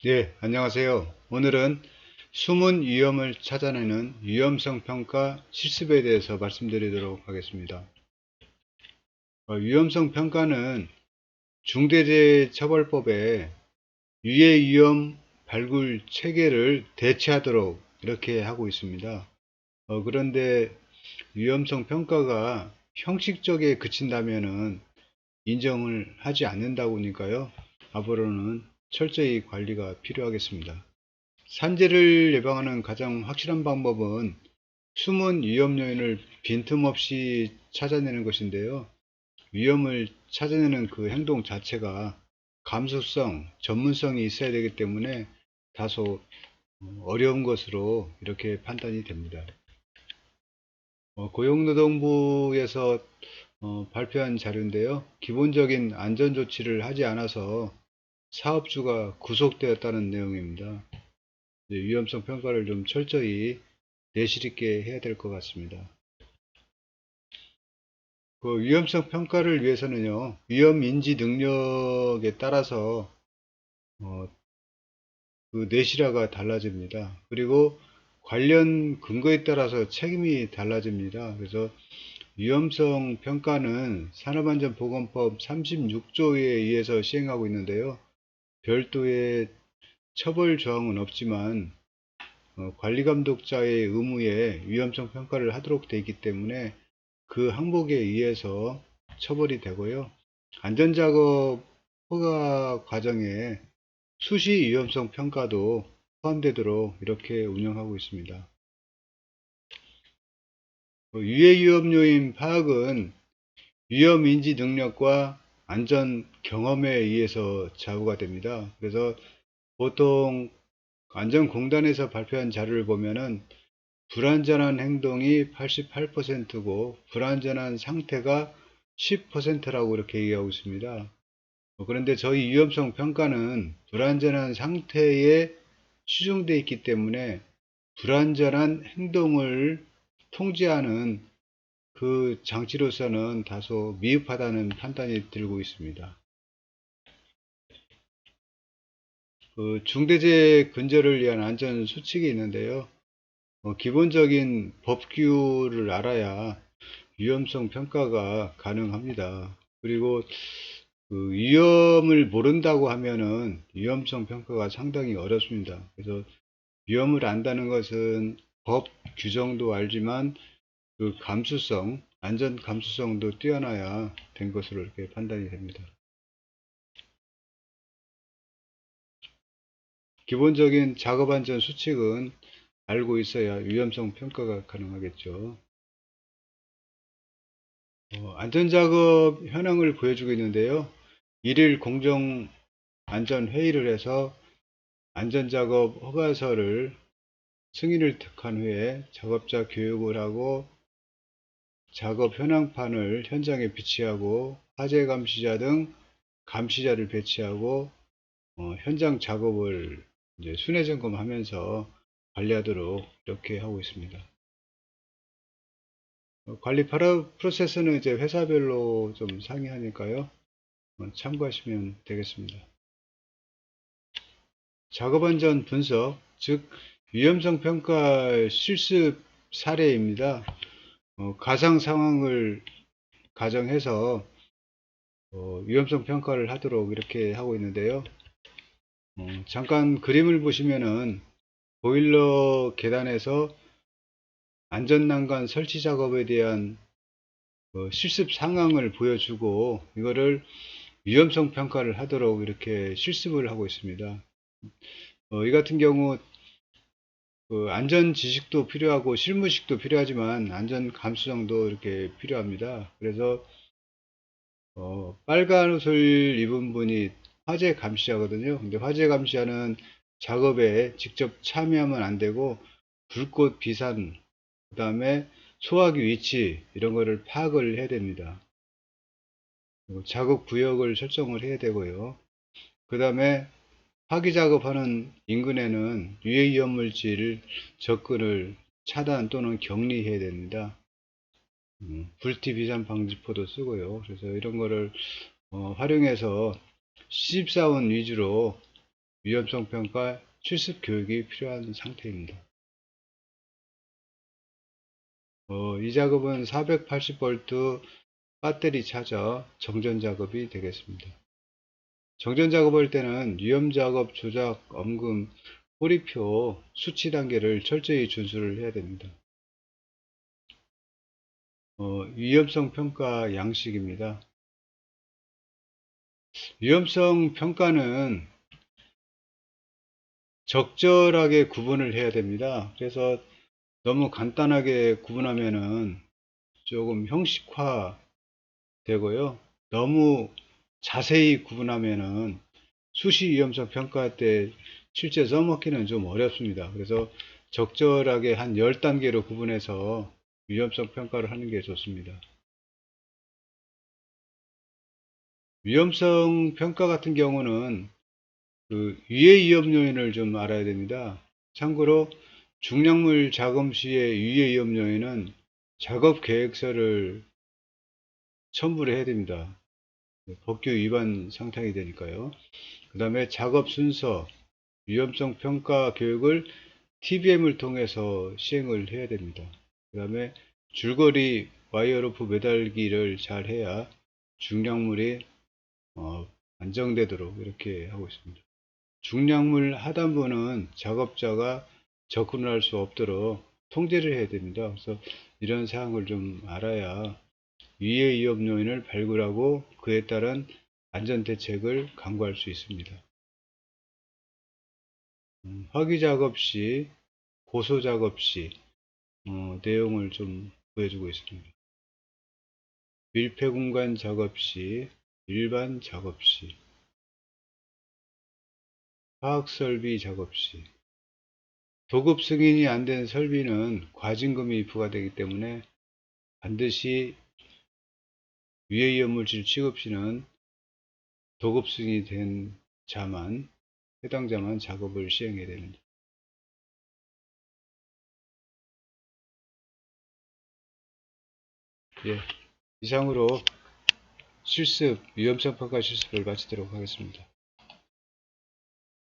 네, 안녕하세요. 오늘은 숨은 위험을 찾아내는 위험성 평가 실습에 대해서 말씀드리도록 하겠습니다. 위험성 평가는 중대재해처벌법에 유해 위험 발굴 체계를 대체하도록 이렇게 하고 있습니다. 그런데 위험성 평가가 형식적에 그친다면은 인정을 하지 않는다고니까요. 앞으로는 철저히 관리가 필요하겠습니다. 산재를 예방하는 가장 확실한 방법은 숨은 위험 요인을 빈틈없이 찾아내는 것인데요. 위험을 찾아내는 그 행동 자체가 감수성, 전문성이 있어야 되기 때문에 다소 어려운 것으로 이렇게 판단이 됩니다. 고용노동부에서 발표한 자료인데요. 기본적인 안전조치를 하지 않아서 사업주가 구속되었다는 내용입니다. 위험성 평가를 좀 철저히 내실 있게 해야 될 것 같습니다. 그 위험성 평가를 위해서는요, 위험 인지 능력에 따라서 어, 그 내실화가 달라집니다. 그리고 관련 근거에 따라서 책임이 달라집니다. 그래서 위험성 평가는 산업안전보건법 36조에 의해서 시행하고 있는데요. 별도의 처벌 조항은 없지만 관리감독자의 의무에 위험성 평가를 하도록 되어 있기 때문에 그 항목에 의해서 처벌이 되고요. 안전작업 허가 과정에 수시 위험성 평가도 포함되도록 이렇게 운영하고 있습니다. 유해 위험 요인 파악은 위험 인지 능력과 안전 경험에 의해서 좌우가 됩니다. 그래서 보통 안전공단에서 발표한 자료를 보면은 불안전한 행동이 88%고 불안전한 상태가 10%라고 이렇게 얘기하고 있습니다. 그런데 저희 위험성 평가는 불안전한 상태에 수정되어 있기 때문에 불안전한 행동을 통제하는 그 장치로서는 다소 미흡하다는 판단이 들고 있습니다. 그 중대재해 근절을 위한 안전 수칙이 있는데요. 기본적인 법규를 알아야 위험성 평가가 가능합니다. 그리고 그 위험을 모른다고 하면은 위험성 평가가 상당히 어렵습니다. 그래서 위험을 안다는 것은 법 규정도 알지만 그 감수성, 안전 감수성도 뛰어나야 된 것으로 이렇게 판단이 됩니다. 기본적인 작업 안전 수칙은 알고 있어야 위험성 평가가 가능하겠죠. 안전작업 현황을 보여주고 있는데요. 1일 공정 안전회의를 해서 안전작업 허가서를 승인을 득한 후에 작업자 교육을 하고 작업 현황판을 현장에 비치하고 화재 감시자 등 감시자를 배치하고 현장 작업을 이제 순회 점검하면서 관리하도록 이렇게 하고 있습니다. 관리 프로세스는 이제 회사별로 좀 상이하니까요. 참고하시면 되겠습니다. 작업안전 분석, 즉 위험성 평가 실습 사례입니다. 가상 상황을 가정해서 위험성 평가를 하도록 이렇게 하고 있는데요. 잠깐 그림을 보시면은 보일러 계단에서 안전난간 설치 작업에 대한 실습 상황을 보여주고 이거를 위험성 평가를 하도록 이렇게 실습을 하고 있습니다. 이 같은 경우 그 안전 지식도 필요하고 실무식도 필요하지만 안전 감수성도 이렇게 필요합니다. 그래서 빨간 옷을 입은 분이 화재 감시자거든요. 근데 화재 감시자는 작업에 직접 참여하면 안 되고 불꽃 비산, 그 다음에 소화기 위치 이런 거를 파악을 해야 됩니다. 작업 구역을 설정을 해야 되고요. 그 다음에 화기 작업하는 인근에는 유해 위험 물질 접근을 차단 또는 격리해야 됩니다. 불티 비산 방지포도 쓰고요. 그래서 이런 거를 활용해서 시집사원 위주로 위험성 평가 실습 교육이 필요한 상태입니다. 이 작업은 480V 배터리 차저 정전 작업이 되겠습니다. 정전 작업할 때는 위험 작업 조작 엄금 호리표 수치 단계를 철저히 준수를 해야 됩니다. 위험성 평가 양식입니다. 위험성 평가는 적절하게 구분을 해야 됩니다. 그래서 너무 간단하게 구분하면은 조금 형식화 되고요. 너무 자세히 구분하면은 수시 위험성 평가 때 실제 써먹기는 좀 어렵습니다. 그래서 적절하게 한 10단계로 구분해서 위험성 평가를 하는 게 좋습니다. 위험성 평가 같은 경우는 그 유해 위험 요인을 좀 알아야 됩니다. 참고로 중량물 작업 시의 유해 위험 요인은 작업 계획서를 첨부를 해야 됩니다. 법규 위반 상탕이 되니까요. 그 다음에 작업 순서, 위험성 평가 교육을 TBM을 통해서 시행을 해야 됩니다. 그 다음에 줄거리 와이어로프 매달기를 잘 해야 중량물이 안정되도록 이렇게 하고 있습니다. 중량물 하단부는 작업자가 접근할 수 없도록 통제를 해야 됩니다. 그래서 이런 사항을 좀 알아야 위해 위험 요인을 발굴하고 그에 따른 안전 대책을 강구할 수 있습니다. 화기 작업 시, 고소 작업 시 내용을 좀 보여주고 있습니다. 밀폐 공간 작업 시, 일반 작업 시, 화학 설비 작업 시, 도급 승인이 안 된 설비는 과징금이 부과되기 때문에 반드시 위해 위험물질 취급 시는 도급 승인이 된 자만, 해당자만 작업을 시행해야 됩니다. 예, 이상으로 실습, 위험성 평가 실습을 마치도록 하겠습니다.